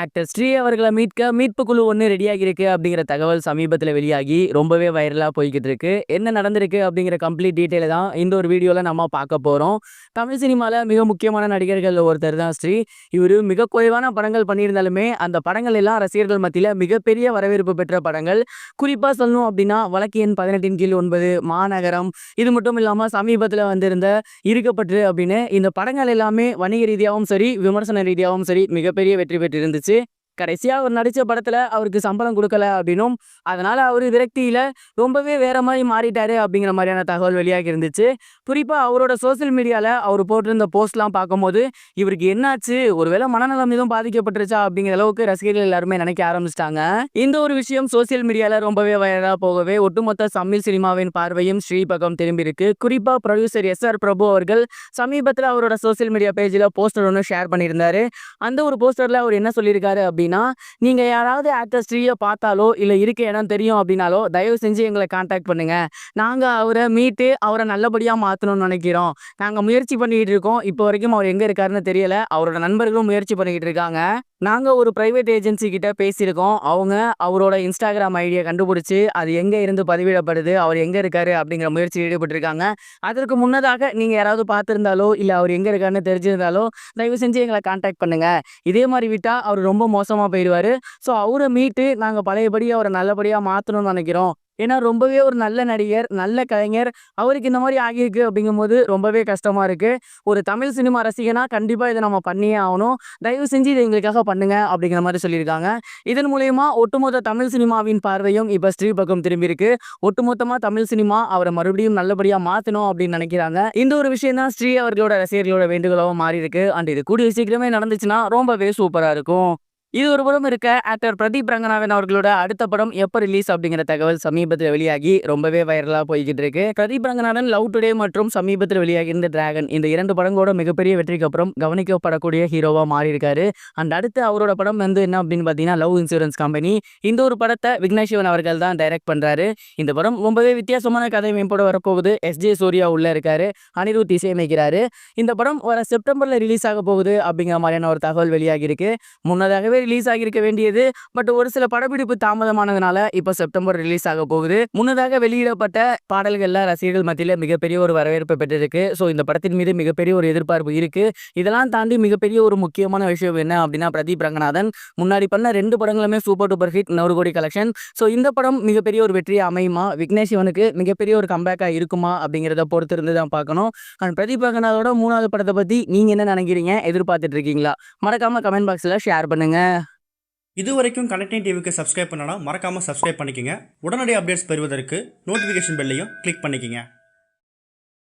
Actor Sri அவர்களை மீட்க மீட்பு குழு ஒன்று ரெடியாகி இருக்கு அப்படிங்கிற தகவல் சமீபத்தில் வெளியாகி ரொம்பவே வைரலாக போய்கிட்டு இருக்கு. என்ன நடந்திருக்கு அப்படிங்கிற கம்ப்ளீட் டீட்டெயிலை தான் இந்த ஒரு வீடியோவில் நம்ம பார்க்க போகிறோம். தமிழ் சினிமாவில் மிக முக்கியமான நடிகர்கள் ஒருத்தர் தான் ஸ்ரீ. இவர் மிக குறைவான படங்கள் பண்ணியிருந்தாலுமே அந்த படங்கள் எல்லாம் ரசிகர்கள் மத்தியில் மிகப்பெரிய வரவேற்பு பெற்ற படங்கள். குறிப்பாக சொல்லணும் அப்படின்னா வழக்கு எண் 18 கீழ் 9, மாநகரம், இது மட்டும் இல்லாமல் சமீபத்தில் வந்திருந்த இருக்கப்பட்டு அப்படின்னு இந்த படங்கள் எல்லாமே வணிக ரீதியாகவும் சரி விமர்சன ரீதியாகவும் சரி மிகப்பெரிய வெற்றி பெற்றிருந்துச்சு. கடைசியா அவர் நடிச்ச படத்துல அவருக்கு சம்பளம் கொடுக்கல அப்படின்னும், அதனால அவரு விரக்தியில ரொம்பவே வேற மாதிரி மாறிட்டாரு அப்படிங்கிற மாதிரியான தகவல் வெளியாகி இருந்துச்சு. குறிப்பா அவரோட சோசியல் மீடியால அவர் போட்டிருந்த போஸ்ட்லாம் பார்க்கும்போது இவருக்கு என்னாச்சு, ஒருவேளை மனநலம் எதுவும் பாதிக்கப்பட்டுருச்சா அப்படிங்கிற அளவுக்கு ரசிகர்கள் எல்லாருமே நினைக்க ஆரம்பிச்சிட்டாங்க. இந்த ஒரு விஷயம் சோசியல் மீடியால ரொம்பவே வைரலா போகவே ஒட்டுமொத்த தமிழ் சினிமாவின் பார்வையும் ஸ்ரீ பக்கம் திரும்பி இருக்கு. குறிப்பா ப்ரொடியூசர் SR பிரபு அவர்கள் சமீபத்தில் அவரோட சோசியல் மீடியா பேஜில் போஸ்டர் ஒன்று ஷேர் பண்ணியிருந்தாரு. அந்த ஒரு போஸ்டர்ல அவர் என்ன சொல்லியிருக்காரு அப்படின்னா, நீங்க யாராவது ஆக்டர் ஸ்ரீயை பார்த்தாலோ இல்ல இருக்க இடம் தெரியும் அப்படின்னாலோ தயவு செஞ்சு எங்களை கான்டாக்ட் பண்ணுங்க. நாங்க அவரை மீட்டு அவரை நல்லபடியா மாத்தணும்னு நினைக்கிறோம். நாங்க முயற்சி பண்ணிட்டு இருக்கோம். இப்போ வரைக்கும் அவர் எங்க இருக்காருன்னு தெரியல. அவரோட நண்பர்களும் முயற்சி பண்ணிக்கிட்டு இருக்காங்க. நாங்க ஒரு பிரைவேட் ஏஜென்சி கிட்ட பேசியிருக்கோம். அவங்க அவரோட இன்ஸ்டாகிராம் ஐடியை கண்டுபிடிச்சு அது எங்க இருந்து பதிவிடப்படுது, அவர் எங்க இருக்காரு அப்படிங்கிற முயற்சியில் ஈடுபட்டிருக்காங்க. அதற்கு முன்னதாக நீங்க யாராவது பார்த்திருந்தாலோ இல்ல அவர் எங்க இருக்காருன்னு தெரிஞ்சிருந்தாலோ தயவு செஞ்சு எங்களை கான்டாக்ட் பண்ணுங்க. இதே மாதிரி விட்டா அவர் ரொம்ப மோசமா போயிடுவாரு. ஸோ அவரை மீட்டு நாங்க பழையபடி அவரை நல்லபடியா மாத்தணும்னு நினைக்கிறோம். ஏன்னா ரொம்பவே ஒரு நல்ல நடிகர், நல்ல கலைஞர். அவருக்கு இந்த மாதிரி ஆகியிருக்கு அப்படிங்கும்போது ரொம்பவே கஷ்டமா இருக்கு. ஒரு தமிழ் சினிமா ரசிகனா கண்டிப்பா இதை நம்ம பண்ணியே ஆகணும். தயவு செஞ்சு இதை எங்களுக்காக பண்ணுங்க அப்படிங்கிற மாதிரி சொல்லியிருக்காங்க. இதன் மூலயமா ஒட்டுமொத்த தமிழ் சினிமாவின் பார்வையும் இப்ப ஸ்ரீ பக்கம் திரும்பி இருக்கு. ஒட்டுமொத்தமா தமிழ் சினிமா அவரை மறுபடியும் நல்லபடியா மாத்தணும் அப்படின்னு நினைக்கிறாங்க. இந்த ஒரு விஷயம் தான் ஸ்ரீ அவர்களோட ரசிகர்களோட வேண்டுகோளாகவும் மாறி இருக்கு. அண்ட் இது கூடிய சீக்கிரமே நடந்துச்சுன்னா ரொம்பவே சூப்பரா இருக்கும். இது ஒரு புறம் இருக்க, ஆக்டர் பிரதீப் ரங்கநாதன் அவர்களோட அடுத்த படம் எப்போ ரிலீஸ் அப்படிங்கிற தகவல் சமீபத்தில் வெளியாகி ரொம்பவே வைரலாக போய்கிட்டு இருக்கு. பிரதீப் ரங்கநாதன் லவ் டுடே மற்றும் சமீபத்தில் வெளியாகி இருந்த டிராகன், இந்த 2 படங்களோட மிகப்பெரிய வெற்றிக்கு அப்புறம் கவனிக்கப்படக்கூடிய ஹீரோவா மாறி இருக்காரு. அண்ட் அடுத்து அவரோட படம் வந்து என்ன அப்படின்னு பார்த்தீங்கன்னா லவ் இன்சூரன்ஸ் கம்பெனி. இந்த ஒரு படத்தை விக்னேஷ் சிவன் அவர்கள் தான் டைரக்ட் பண்றாரு. இந்த படம் ரொம்பவே வித்தியாசமான கதை மேம்போட வரப்போகுது. SJ சூர்யா உள்ள இருக்காரு, அனிருத் இசையமைக்கிறாரு. இந்த படம் வர செப்டம்பர்ல ரிலீஸ் ஆக போகுது அப்படிங்கிற மாதிரியான ஒரு தகவல் வெளியாகி இருக்கு. முன்னதாகவே ரிலீஸ் ஆகியிருக்க வேண்டியது, பட் ஒரு சில படப்பிடிப்பு தாமதமானதுனால இப்ப செப்டம்பர் ரிலீஸ் ஆக போகுது. முன்னதாக வெளியிடப்பட்ட பாடல்கள்ல ரசிகர்கள் மத்தியில மிகப்பெரிய ஒரு வரவேற்பு பெற்றிருக்கு. ஸோ இந்த படத்தின் மீது மிகப்பெரிய ஒரு எதிர்பார்ப்பு இருக்கு. இதெல்லாம் தாண்டி மிகப்பெரிய ஒரு முக்கியமான விஷயம் என்ன அப்படின்னா, பிரதீப் ரங்கநாதன் முன்னாடி பண்ண 2 படங்களுமே சூப்பர் டூப்பர் ஹிட், 100 கோடி கலெக்ஷன். ஸோ இந்த படம் மிகப்பெரிய ஒரு வெற்றியை அமையுமா, விக்னேஷ் சிவனுக்கு மிகப்பெரிய ஒரு கம்பேக்கா இருக்குமா அப்படிங்கிறத பொறுத்து இருந்து தான் பார்க்கணும். அண்ட் பிரதீப் ரங்கநாதோட 3வது படத்தை பத்தி நீங்க என்ன நினைக்கிறீங்க, எதிர்பார்த்துட்டு இருக்கீங்களா? மறக்காம கமெண்ட் பாக்ஸ்ல ஷேர் பண்ணுங்க. இதுவரைக்கும் கனெக்டிங் டிவிக்கு சப்ஸ்கிரைப் பண்ணனா மறக்காமல் சப்ஸ்கிரைப் பண்ணிக்கங்க. உடனடி அப்டேட்ஸ் பெறுவதற்கு நோட்டிஃபிகேஷன் பெல்லையும் கிளிக் பண்ணிக்கங்க.